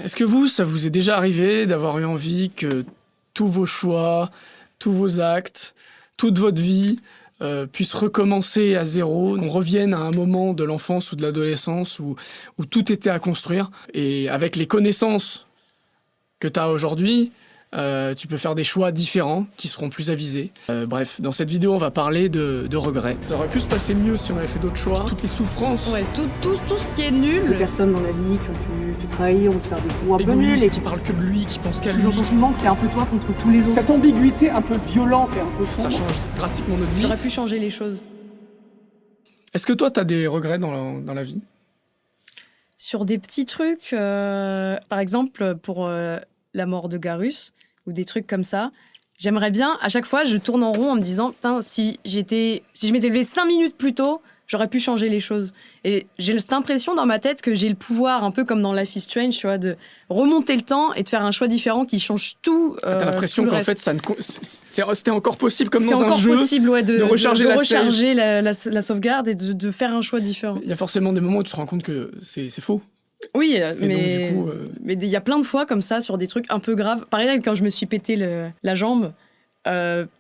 Est-ce que vous, ça vous est déjà arrivé d'avoir eu envie que tous vos choix, tous vos actes, toute votre vie puissent recommencer à zéro, qu'on revienne à un moment de l'enfance ou de l'adolescence où tout était à construire, et avec les connaissances que tu as aujourd'hui, tu peux faire des choix différents qui seront plus avisés. Bref, dans cette vidéo, on va parler de regrets. Ça aurait pu se passer mieux si on avait fait d'autres choix. Toutes les souffrances. Ouais, tout ce qui est nul. Les personnes dans la vie qui ont pu te trahir ou te faire des coups un peu nuls. Et qui parlent que de lui, qui pensent qu'à lui. Le sentiment que c'est un peu toi contre tous les autres. Cette ambiguïté un peu violente et un peu sombre. Ça change drastiquement notre vie. J'aurais pu changer les choses. Est-ce que toi, t'as des regrets dans la vie ? Sur des petits trucs, par exemple, pour la mort de Garus, ou des trucs comme ça, j'aimerais bien, à chaque fois, je tourne en rond en me disant, putain, si je m'étais levé 5 minutes plus tôt, j'aurais pu changer les choses. Et j'ai cette impression dans ma tête que j'ai le pouvoir, un peu comme dans Life is Strange, tu vois, de remonter le temps et de faire un choix différent qui change tout. T'as l'impression qu'en fait, c'était encore possible, comme dans un jeu, c'est encore possible, ouais, de recharger la sauvegarde et de faire un choix différent. Il y a forcément des moments où tu te rends compte que c'est faux. Oui, mais il y a plein de fois comme ça sur des trucs un peu graves. Par exemple, quand je me suis pété la jambe,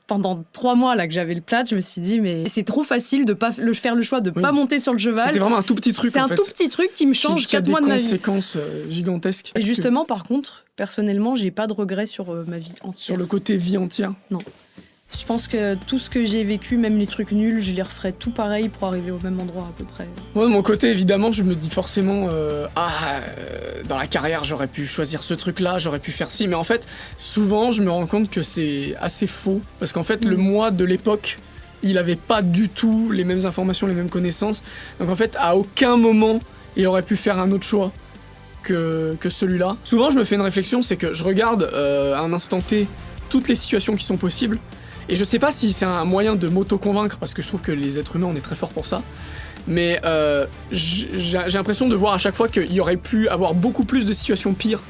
pendant 3 mois là, que j'avais le plâtre, je me suis dit, mais c'est trop facile de pas faire le choix de pas monter sur le cheval. C'était vraiment un tout petit truc. C'est un tout petit truc qui me change 4 mois de ma vie. Qui a des conséquences gigantesques. Et justement, par contre, personnellement, j'ai pas de regrets sur ma vie entière. Sur le côté vie entière ? Non. Je pense que tout ce que j'ai vécu, même les trucs nuls, je les referais tout pareil pour arriver au même endroit à peu près. Moi, de mon côté, évidemment, je me dis forcément dans la carrière, j'aurais pu choisir ce truc-là, j'aurais pu faire ci. Mais en fait, souvent, je me rends compte que c'est assez faux. Parce qu'en fait, le moi de l'époque, il avait pas du tout les mêmes informations, les mêmes connaissances. Donc en fait, à aucun moment, il aurait pu faire un autre choix que celui-là. Souvent, je me fais une réflexion, c'est que je regarde à un instant T toutes les situations qui sont possibles. Et je sais pas si c'est un moyen de m'auto-convaincre, parce que je trouve que les êtres humains, on est très forts pour ça. Mais j'ai l'impression de voir à chaque fois qu'il y aurait pu avoir beaucoup plus de situations pires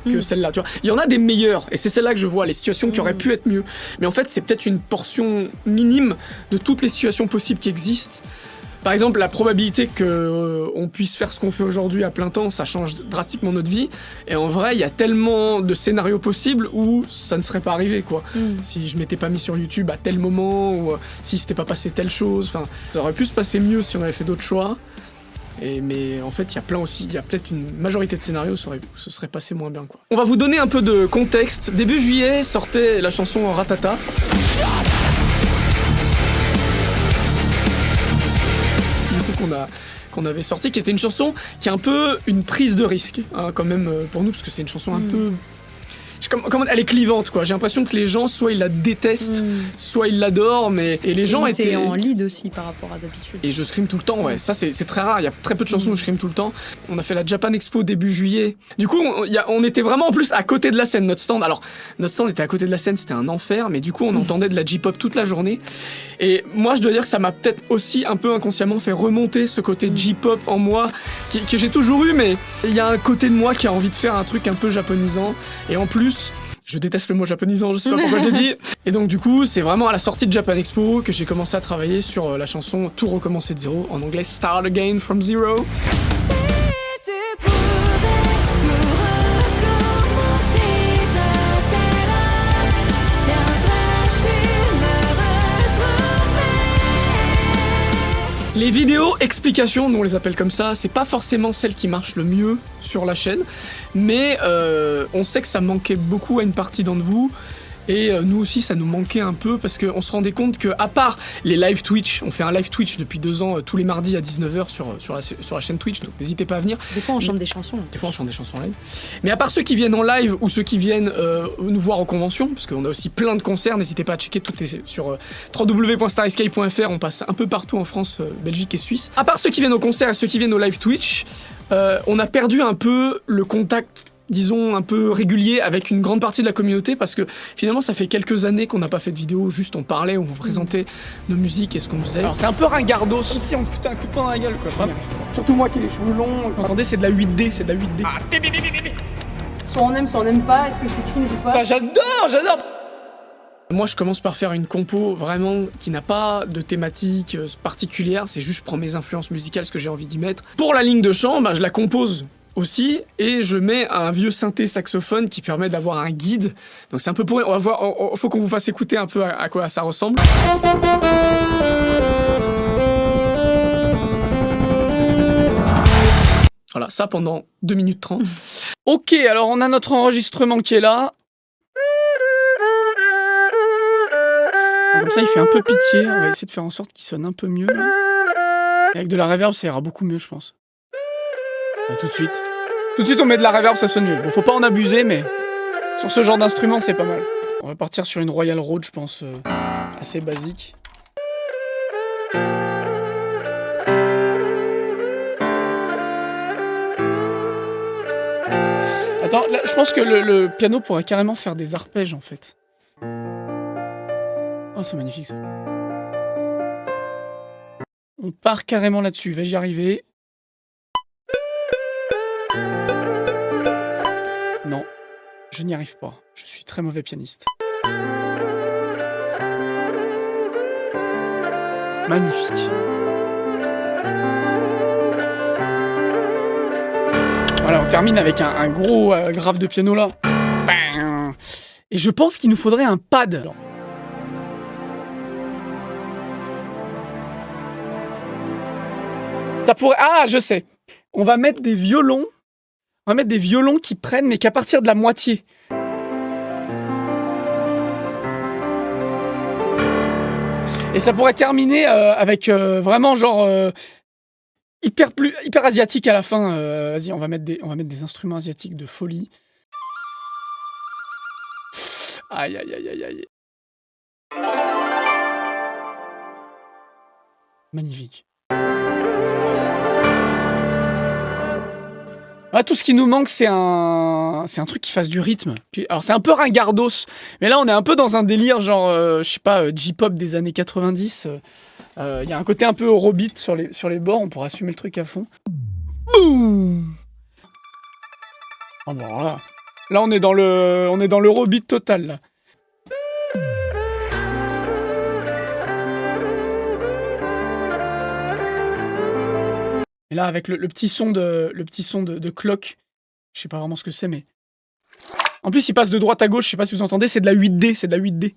que celle-là. Tu vois, il y en a des meilleures, et c'est celle-là que je vois, les situations qui auraient pu être mieux. Mais en fait, c'est peut-être une portion minime de toutes les situations possibles qui existent. Par exemple, la probabilité qu'on puisse faire ce qu'on fait aujourd'hui à plein temps, ça change drastiquement notre vie. Et en vrai, il y a tellement de scénarios possibles où ça ne serait pas arrivé, quoi. Si je m'étais pas mis sur YouTube à tel moment, ou si s'était pas passé telle chose, enfin, ça aurait pu se passer mieux si on avait fait d'autres choix. Mais en fait, il y a peut-être une majorité de scénarios où ce serait passé moins bien, quoi. On va vous donner un peu de contexte. Début juillet sortait la chanson Ratata. Qu'on avait sorti, qui était une chanson qui est un peu une prise de risque, hein, quand même, pour nous, parce que c'est une chanson un peu... elle est clivante, quoi. J'ai l'impression que les gens, soit ils la détestent, soit ils l'adorent, et les gens étaient... en lead aussi par rapport à d'habitude. Et je scream tout le temps, ouais. Ça, c'est très rare. Il y a très peu de chansons où je scream tout le temps. On a fait la Japan Expo début juillet. Du coup, on était vraiment en plus à côté de la scène, notre stand. Alors, notre stand était à côté de la scène, c'était un enfer, mais du coup, on entendait de la J-pop toute la journée. Et moi, je dois dire que ça m'a peut-être aussi un peu inconsciemment fait remonter ce côté J-pop en moi, que j'ai toujours eu, mais il y a un côté de moi qui a envie de faire un truc un peu japonisant. Et en plus, je déteste le mot japonisant, je sais pas pourquoi je l'ai dit. Et donc du coup, c'est vraiment à la sortie de Japan Expo que j'ai commencé à travailler sur la chanson Tout recommencer de zéro, en anglais Start Again from Zero. Les vidéos explications, nous on les appelle comme ça, c'est pas forcément celles qui marchent le mieux sur la chaîne, mais on sait que ça manquait beaucoup à une partie d'entre vous. Et nous aussi, ça nous manquait un peu parce qu'on se rendait compte que, à part les live Twitch, on fait un live Twitch depuis 2 ans, tous les mardis à 19h sur la chaîne Twitch, donc n'hésitez pas à venir. Des fois, on chante des chansons. Des fois, on chante des chansons en live. Mais à part ceux qui viennent en live ou ceux qui viennent nous voir en convention, parce qu'on a aussi plein de concerts, n'hésitez pas à checker sur www.starescape.fr, on passe un peu partout en France, Belgique et Suisse. À part ceux qui viennent au concert et ceux qui viennent au live Twitch, on a perdu un peu le contact, disons, un peu régulier avec une grande partie de la communauté, parce que finalement ça fait quelques années qu'on n'a pas fait de vidéo, juste on parlait, on présentait nos musiques et ce qu'on faisait. Alors c'est un peu ringardos, comme si on te foutait un coup de poing dans la gueule, quoi. Surtout moi qui ai les cheveux longs. Vous entendez, c'est de la 8D, c'est de la 8D. Soit on aime, soit on n'aime pas. Est-ce que je suis cringe ou pas? Bah, j'adore. Moi, je commence par faire une compo vraiment qui n'a pas de thématique particulière, c'est juste je prends mes influences musicales, ce que j'ai envie d'y mettre. Pour la ligne de chant, bah, je la compose aussi, et je mets un vieux synthé saxophone qui permet d'avoir un guide. Donc c'est un peu pourri. On va voir. Faut qu'on vous fasse écouter un peu à quoi ça ressemble. Voilà, ça pendant 2 minutes 30. Ok, alors on a notre enregistrement qui est là. Bon, comme ça, il fait un peu pitié. On va essayer de faire en sorte qu'il sonne un peu mieux. Là. Et avec de la reverb, ça ira beaucoup mieux, je pense. Ouais, tout de suite. Tout de suite, on met de la reverb, ça sonne mieux. Bon, faut pas en abuser, mais sur ce genre d'instrument, c'est pas mal. On va partir sur une Royal Road, je pense, assez basique. Attends, là, je pense que le piano pourrait carrément faire des arpèges, en fait. Oh, c'est magnifique, ça. On part carrément là-dessus. Vais-je y arriver? Non, je n'y arrive pas. Je suis très mauvais pianiste. Magnifique. Voilà, on termine avec un gros grave de piano là. Et je pense qu'il nous faudrait un pad. Alors. Ça pourrait... Ah, je sais. On va mettre des violons. On va mettre des violons qui prennent, mais qu'à partir de la moitié. Et ça pourrait terminer avec vraiment genre hyper asiatique à la fin. Vas-y, on va mettre des instruments asiatiques de folie. Aïe, aïe, aïe, aïe, aïe. Magnifique. Ah, tout ce qui nous manque, c'est un truc qui fasse du rythme. Alors, c'est un peu ringardos, mais là, on est un peu dans un délire, genre, je sais pas, J-pop des années 90. Il y a un côté un peu Eurobeat sur les bords, on pourra assumer le truc à fond. Boum. Oh, bon, voilà. Là, on est dans l'Eurobeat total, là. Et là, avec le petit son de clock, je sais pas vraiment ce que c'est, mais... En plus, il passe de droite à gauche, je sais pas si vous entendez, c'est de la 8D, c'est de la 8D.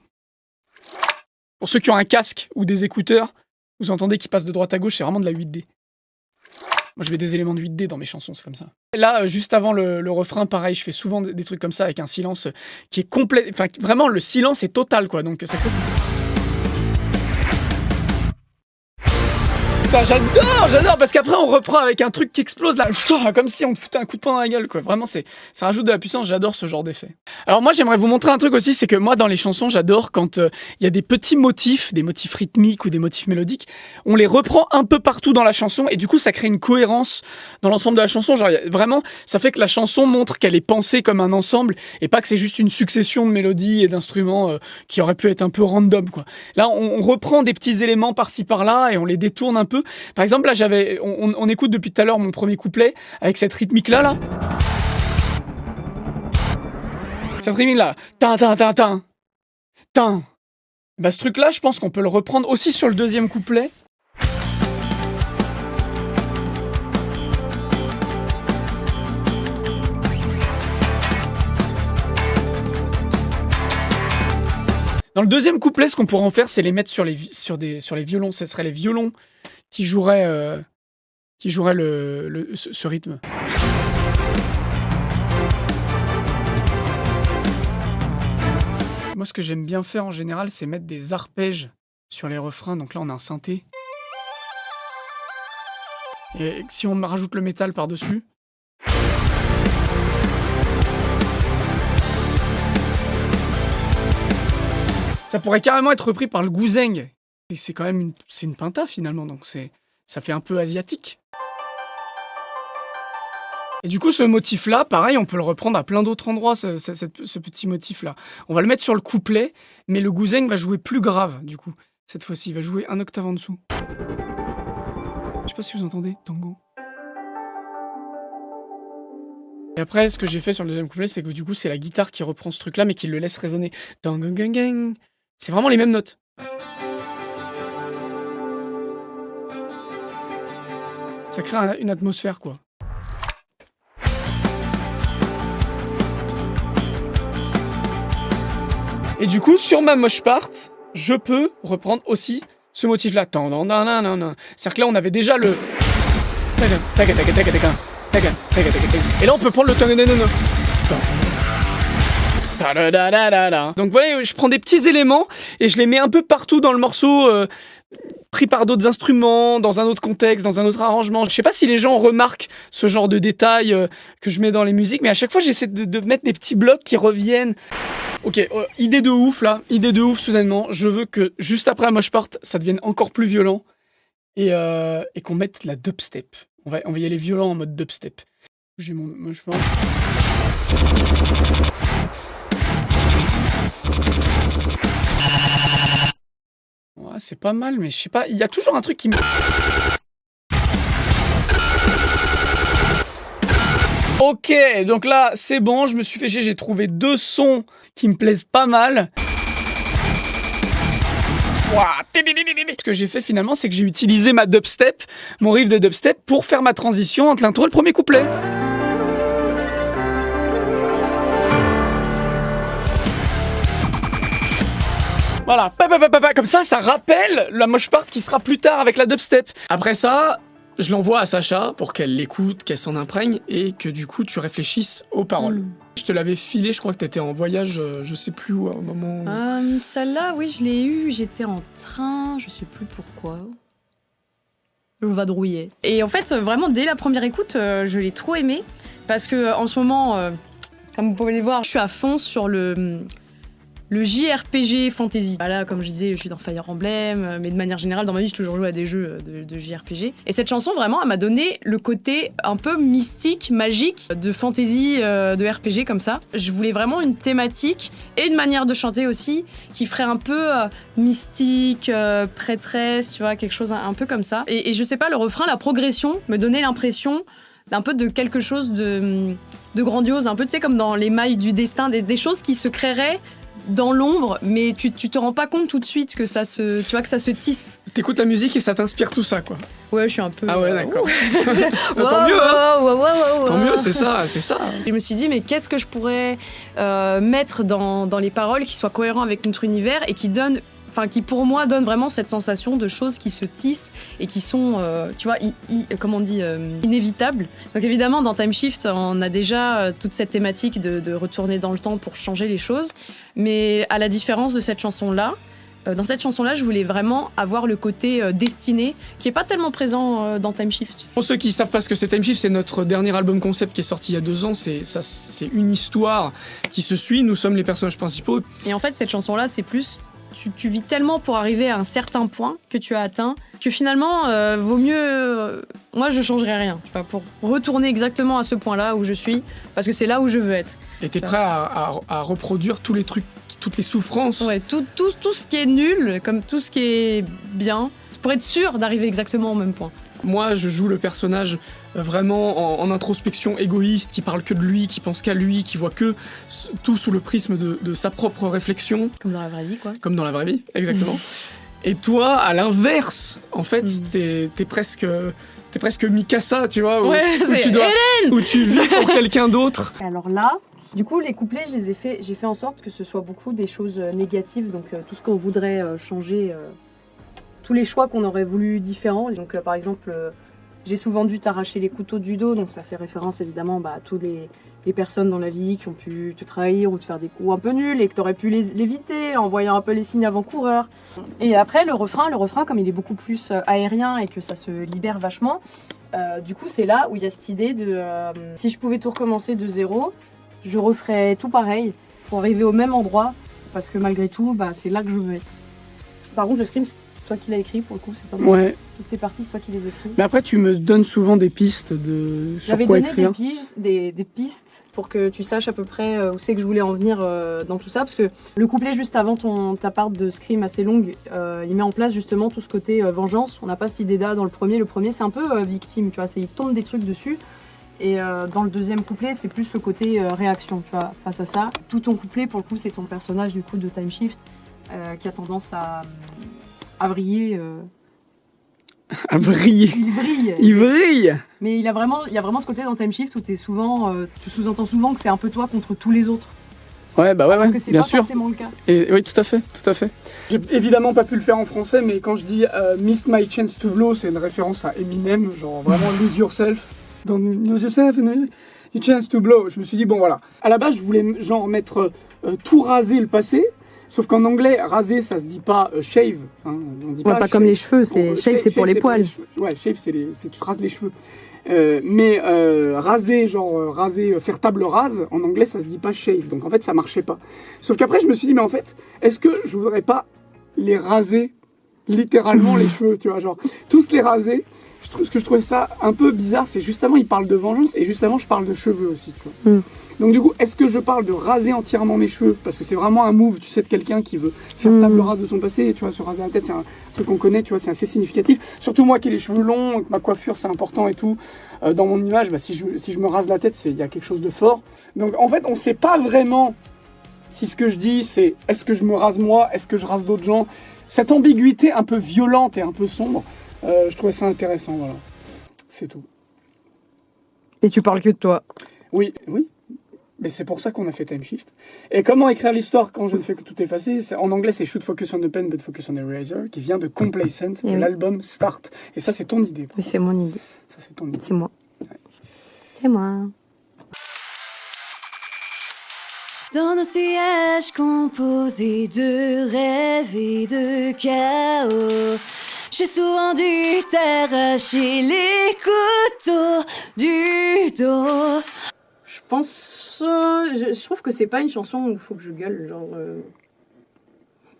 Pour ceux qui ont un casque ou des écouteurs, vous entendez qu'il passe de droite à gauche, c'est vraiment de la 8D. Moi, je mets des éléments de 8D dans mes chansons, c'est comme ça. Et là, juste avant le refrain, pareil, je fais souvent des trucs comme ça, avec un silence qui est complet... Enfin, vraiment, le silence est total, quoi, donc ça crée... J'adore, parce qu'après on reprend avec un truc qui explose là, comme si on te foutait un coup de poing dans la gueule, quoi. Vraiment, ça rajoute de la puissance, j'adore ce genre d'effet. Alors moi, j'aimerais vous montrer un truc aussi, c'est que moi, dans les chansons, j'adore quand il y a des petits motifs, des motifs rythmiques ou des motifs mélodiques, on les reprend un peu partout dans la chanson, et du coup, ça crée une cohérence dans l'ensemble de la chanson. Genre, vraiment, ça fait que la chanson montre qu'elle est pensée comme un ensemble, et pas que c'est juste une succession de mélodies et d'instruments qui auraient pu être un peu random, quoi. Là, on reprend des petits éléments par-ci par-là, et on les détourne un peu. Par exemple, là, on écoute depuis tout à l'heure mon premier couplet avec cette rythmique-là, là. Cette rythmique-là. Tin, tin, tin, tin. Tin. Bah, ce truc-là, je pense qu'on peut le reprendre aussi sur le deuxième couplet. Dans le deuxième couplet, ce qu'on pourrait en faire, c'est les mettre sur les violons. Ce serait les violons qui joueraient ce rythme. Moi, ce que j'aime bien faire en général, c'est mettre des arpèges sur les refrains. Donc là, on a un synthé. Et si on rajoute le métal par-dessus... Ça pourrait carrément être repris par le gouzeng. Et c'est quand même une pinta finalement, donc ça fait un peu asiatique. Et du coup, ce motif-là, pareil, on peut le reprendre à plein d'autres endroits, ce petit motif-là. On va le mettre sur le couplet, mais le gouzeng va jouer plus grave, du coup. Cette fois-ci, il va jouer un octave en dessous. Je sais pas si vous entendez, tango. Et après, ce que j'ai fait sur le deuxième couplet, c'est que du coup, c'est la guitare qui reprend ce truc-là, mais qui le laisse résonner. C'est vraiment les mêmes notes. Ça crée une atmosphère, quoi. Et du coup, sur ma moche part, je peux reprendre aussi ce motif-là. C'est-à-dire que là, on avait déjà le... Et là, on peut prendre le... Donc voilà, je prends des petits éléments et je les mets un peu partout dans le morceau, pris par d'autres instruments, dans un autre contexte, dans un autre arrangement. Je sais pas si les gens remarquent ce genre de détails que je mets dans les musiques, mais à chaque fois j'essaie de mettre des petits blocs qui reviennent. Ok, idée de ouf là, idée de ouf soudainement. Je veux que juste après la moche part, ça devienne encore plus violent et qu'on mette la dubstep. On va y aller violent en mode dubstep. J'ai mon moche part. Ouais, c'est pas mal, mais je sais pas, il y a toujours un truc qui me... Ok, donc là, c'est bon, je me suis fait chier, j'ai trouvé 2 sons qui me plaisent pas mal. Ce que j'ai fait finalement, c'est que j'ai utilisé ma dubstep, mon riff de dubstep, pour faire ma transition entre l'intro et le premier couplet. Voilà, comme ça rappelle la moche part qui sera plus tard avec la dubstep. Après ça, je l'envoie à Sacha pour qu'elle l'écoute, qu'elle s'en imprègne et que du coup tu réfléchisses aux paroles. Je te l'avais filé, je crois que t'étais en voyage, je sais plus où, au moment... Celle-là, oui, je l'ai eue, j'étais en train, je sais plus pourquoi. Je vadrouillais. Et en fait, vraiment, dès la première écoute, je l'ai trop aimée parce que en ce moment, comme vous pouvez le voir, je suis à fond sur le JRPG fantasy. Là, comme je disais, je suis dans Fire Emblem, mais de manière générale, dans ma vie, j'ai toujours joué à des jeux de JRPG. Et cette chanson, vraiment, elle m'a donné le côté un peu mystique, magique de fantasy, de RPG comme ça. Je voulais vraiment une thématique et une manière de chanter aussi qui ferait un peu mystique, prêtresse, tu vois, quelque chose un peu comme ça. Et je sais pas, le refrain, la progression me donnait l'impression d'un peu de quelque chose de grandiose, un peu, tu sais, comme dans les mailles du destin, des choses qui se créeraient dans l'ombre, mais tu te rends pas compte tout de suite que ça se tisse. T'écoutes la musique et ça t'inspire tout ça, quoi. Ouais, je suis un peu... Ah ouais, d'accord. Tant mieux, hein. Tant mieux, c'est ça. Je me suis dit, mais qu'est-ce que je pourrais mettre dans les paroles qui soient cohérents avec notre univers et qui pour moi donne vraiment cette sensation de choses qui se tissent et qui sont, tu vois, inévitables. Donc évidemment, dans Time Shift, on a déjà toute cette thématique de retourner dans le temps pour changer les choses. Mais à la différence de cette chanson-là, dans cette chanson-là, je voulais vraiment avoir le côté destiné, qui est pas tellement présent dans Time Shift. Pour ceux qui savent pas ce que c'est Time Shift, c'est notre dernier album concept qui est sorti il y a 2 ans. C'est une histoire qui se suit. Nous sommes les personnages principaux. Et en fait, cette chanson-là, c'est plus... Tu vis tellement pour arriver à un certain point que tu as atteint que finalement, vaut mieux... moi, je changerais rien. Pour retourner exactement à ce point-là où je suis, parce que c'est là où je veux être. Et t'es prêt à reproduire tous les trucs, toutes les souffrances. Ouais, tout ce qui est nul, comme tout ce qui est bien, pour être sûr d'arriver exactement au même point. Moi, je joue le personnage vraiment en introspection égoïste, qui parle que de lui, qui pense qu'à lui, qui voit que tout sous le prisme de sa propre réflexion. Comme dans la vraie vie, quoi. Comme dans la vraie vie, exactement. Et toi, à l'inverse, en fait, t'es presque Mikasa, tu vois, où tu vis pour quelqu'un d'autre. Alors là, du coup, les couplets, j'ai fait en sorte que ce soit beaucoup des choses négatives, donc tout ce qu'on voudrait changer, tous les choix qu'on aurait voulu différents. Donc par exemple, j'ai souvent dû t'arracher les couteaux du dos, donc ça fait référence évidemment à toutes les personnes dans la vie qui ont pu te trahir ou te faire des coups un peu nuls et que tu aurais pu l'éviter en voyant un peu les signes avant-coureurs. Et après, le refrain, comme il est beaucoup plus aérien et que ça se libère vachement, du coup, c'est là où il y a cette idée de si je pouvais tout recommencer de zéro, je referais tout pareil pour arriver au même endroit, parce que malgré tout, c'est là que je veux être. Par contre, le scream, c'est toi qui l'as écrit, pour le coup, c'est pas moi. Ouais. Toutes tes parties, c'est toi qui les écris. Mais après, tu me donnes souvent des pistes sur quoi écrire. J'avais donné des pistes pour que tu saches à peu près où c'est que je voulais en venir dans tout ça, parce que le couplet juste avant ta part de scream assez longue, il met en place justement tout ce côté vengeance. On n'a pas cette idée-là dans le premier. Le premier, c'est un peu victime, tu vois, il tombe des trucs dessus. Et dans le deuxième couplet, c'est plus le côté réaction, tu vois, face à ça. Tout ton couplet, pour le coup, c'est ton personnage du coup de Time Shift qui a tendance à vriller. À vriller. Il vrille. Mais il y a vraiment ce côté dans Time Shift où tu sous-entends souvent que c'est un peu toi contre tous les autres. Ouais, bah ouais, alors que c'est bien pas sûr. forcément le cas. Et oui, tout à fait, tout à fait. J'ai évidemment pas pu le faire en français, mais quand je dis Missed My Chance to Blow, c'est une référence à Eminem, genre vraiment Lose Yourself. Don't lose yourself, lose your chance to blow. Je me suis dit, bon voilà. À la base, je voulais genre mettre tout raser le passé, sauf qu'en anglais, raser, ça se dit pas shave. Hein, on dit Pas comme les cheveux, c'est shave, c'est pour les poils. Ouais, shave, c'est tu te rases les cheveux. Mais raser, genre raser, faire table rase, en anglais ça se dit pas shave, donc en fait ça marchait pas. Sauf qu'après je me suis dit, mais en fait, est-ce que je voudrais pas les raser littéralement les cheveux, tu vois, genre tous les raser. Ce que je trouvais ça un peu bizarre, c'est justement il parle de vengeance et justement je parle de cheveux aussi, tu vois. Donc du coup, est-ce que je parle de raser entièrement mes cheveux? Parce que c'est vraiment un move, tu sais, de quelqu'un qui veut faire table rase de son passé, et tu vois, se raser la tête, c'est un truc qu'on connaît, tu vois, c'est assez significatif. Surtout moi qui ai les cheveux longs, que ma coiffure c'est important et tout, dans mon image, bah, si je me rase la tête, il y a quelque chose de fort. Donc en fait, on sait pas vraiment si ce que je dis, c'est est-ce que je me rase moi, est-ce que je rase d'autres gens. Cette ambiguïté un peu violente et un peu sombre, je trouvais ça intéressant, voilà. C'est tout. Et tu parles que de toi. Oui, oui. Mais c'est pour ça qu'on a fait Time Shift. Et comment écrire l'histoire quand je ne fais que tout effacer? En anglais, c'est Should Focus on the Pen, but Focus on the Eraser, qui vient de Complacent, de l'album Start. Et ça, c'est ton idée. Mais c'est mon idée. Ça, c'est ton idée. C'est moi. Ouais. C'est moi. Dans nos sièges composés de rêves et de chaos, j'ai souvent dû t'arracher les couteaux du dos. Je pense. Je trouve que c'est pas une chanson où il faut que je gueule. Genre.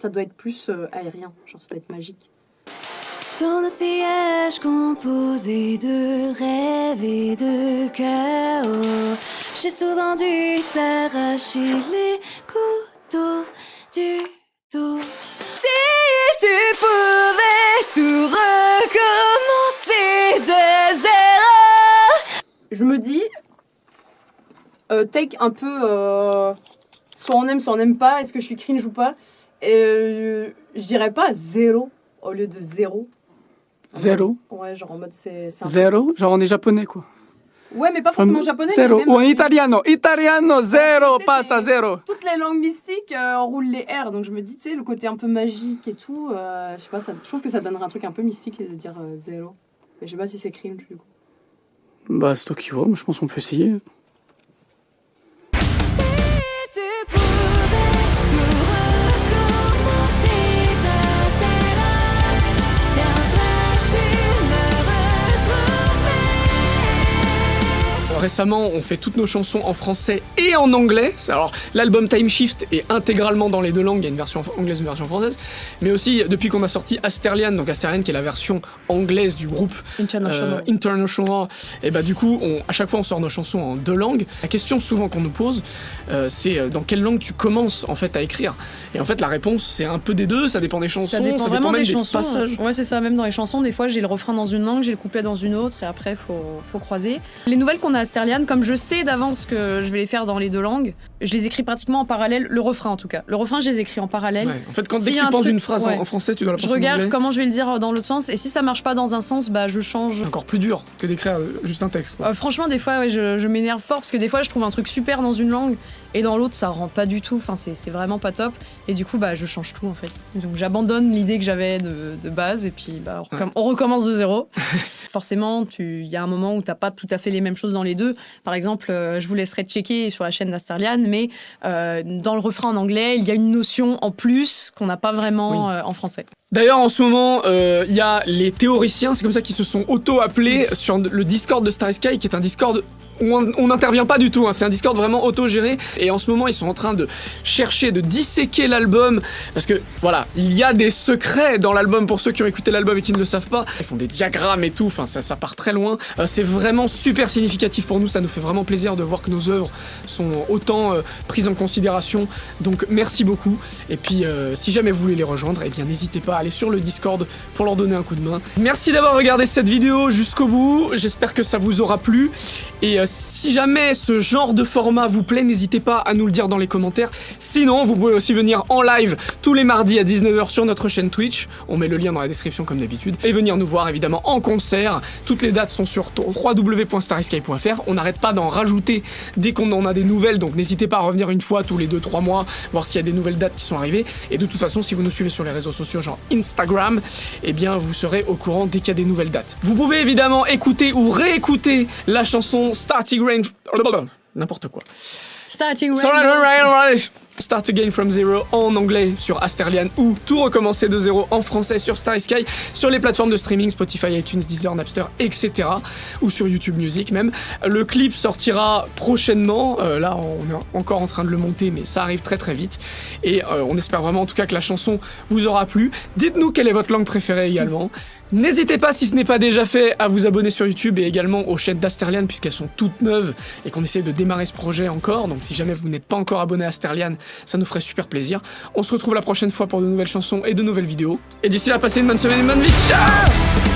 Ça doit être plus aérien. Genre, ça doit être magique. Dans nos sièges composés de rêves et de chaos, j'ai souvent dû t'arracher les couteaux du dos. Si tu pouvais tout recommencer de zéro. Je me dis. Take un peu. Soit on aime pas. Est-ce que je suis cringe ou pas? Je dirais pas zéro au lieu de zéro. Zéro. Ouais, genre en mode c'est un Zéro, genre on est japonais quoi. Ouais, mais pas forcément japonais. Zéro. mais même- Ou en italiano. Italiano, zéro, c'est- pasta, zéro. Toutes les langues mystiques enroulent les R, donc je me dis, tu sais, le côté un peu magique et tout, je sais pas, je trouve que ça donnerait un truc un peu mystique de dire zéro. Mais je sais pas si c'est cringe du coup. Bah, c'est toi qui vois, moi je pense qu'on peut essayer. Si tu pouvais tout recommencer de zéro, viendrais-tu me retrouver? Récemment, on fait toutes nos chansons en français et en anglais. Alors, l'album Time Shift est intégralement dans les deux langues. Il y a une version anglaise et une version française. Mais aussi, depuis qu'on a sorti Asterlian, donc Asterlian qui est la version anglaise du groupe International. International, et bah du coup, à chaque fois, on sort nos chansons en deux langues. La question souvent qu'on nous pose, c'est dans quelle langue tu commences en fait à écrire. Et en fait, la réponse, c'est un peu des deux. Ça dépend des chansons, Ça dépend vraiment même des chansons. passages. Ouais, c'est ça. Même dans les chansons, des fois, j'ai le refrain dans une langue, j'ai le couplet dans une autre, et après, faut croiser. Les nouvelles qu'on a à Sterlian, comme je sais d'avance que je vais les faire dans les deux langues, je les écris pratiquement en parallèle. Le refrain, en tout cas. Le refrain, je les écris en parallèle. Ouais. En fait, dès S'il que y a tu un penses truc- une phrase ouais. en français, tu dois la Je penser en regarde anglais. comment je vais le dire dans l'autre sens, et si ça marche pas dans un sens, bah je change. C'est encore plus dur que d'écrire juste un texte, quoi. Franchement, des fois, ouais, je m'énerve fort parce que des fois, je trouve un truc super dans une langue et dans l'autre, ça rend pas du tout. Enfin, c'est vraiment pas top. Et du coup, bah, je change tout en fait. Donc, j'abandonne l'idée que j'avais de base et puis bah, on recommence de zéro. Forcément, il y a un moment où t'as pas tout à fait les mêmes choses dans les deux. Par exemple, je vous laisserai checker sur la chaîne d'Asterlian, mais dans le refrain en anglais, il y a une notion en plus qu'on n'a pas vraiment en français. D'ailleurs, en ce moment, il y a les théoriciens, c'est comme ça qu'ils se sont auto-appelés sur le Discord de Starry Sky, qui est un Discord où on n'intervient pas du tout, hein. C'est un Discord vraiment auto-géré, et en ce moment, ils sont en train de chercher, de disséquer l'album, parce que, voilà, il y a des secrets dans l'album, pour ceux qui ont écouté l'album et qui ne le savent pas. Ils font des diagrammes et tout, enfin, ça part très loin. C'est vraiment super significatif pour nous, ça nous fait vraiment plaisir de voir que nos œuvres sont autant prises en considération, donc merci beaucoup. Et puis, si jamais vous voulez les rejoindre, eh bien, n'hésitez pas à aller sur le Discord pour leur donner un coup de main. Merci d'avoir regardé cette vidéo jusqu'au bout, j'espère que ça vous aura plu, et Si jamais ce genre de format vous plaît, n'hésitez pas à nous le dire dans les commentaires. Sinon, vous pouvez aussi venir en live tous les mardis à 19h sur notre chaîne Twitch. On met le lien dans la description comme d'habitude. Et venir nous voir évidemment en concert. Toutes les dates sont sur www.starsky.fr. On n'arrête pas d'en rajouter dès qu'on en a des nouvelles. Donc n'hésitez pas à revenir une fois tous les 2-3 mois, voir s'il y a des nouvelles dates qui sont arrivées. Et de toute façon, si vous nous suivez sur les réseaux sociaux genre Instagram, eh bien vous serez au courant dès qu'il y a des nouvelles dates. Vous pouvez évidemment écouter ou réécouter la chanson Starting Rain... N'importe quoi. Start Again From Zero en anglais sur Asterlian ou Tout recommencer de zéro en français sur Starry Sky, sur les plateformes de streaming Spotify, iTunes, Deezer, Napster, etc. ou sur YouTube Music même. Le clip sortira prochainement, là on est encore en train de le monter mais ça arrive très très vite et on espère vraiment en tout cas que la chanson vous aura plu. Dites-nous quelle est votre langue préférée également. N'hésitez pas, si ce n'est pas déjà fait, à vous abonner sur YouTube et également aux chaînes d'Asterlian puisqu'elles sont toutes neuves et qu'on essaie de démarrer ce projet encore. Donc si jamais vous n'êtes pas encore abonné à Asterlian, ça nous ferait super plaisir. On se retrouve la prochaine fois pour de nouvelles chansons et de nouvelles vidéos. Et d'ici là, passez une bonne semaine, une bonne vie. Ciao!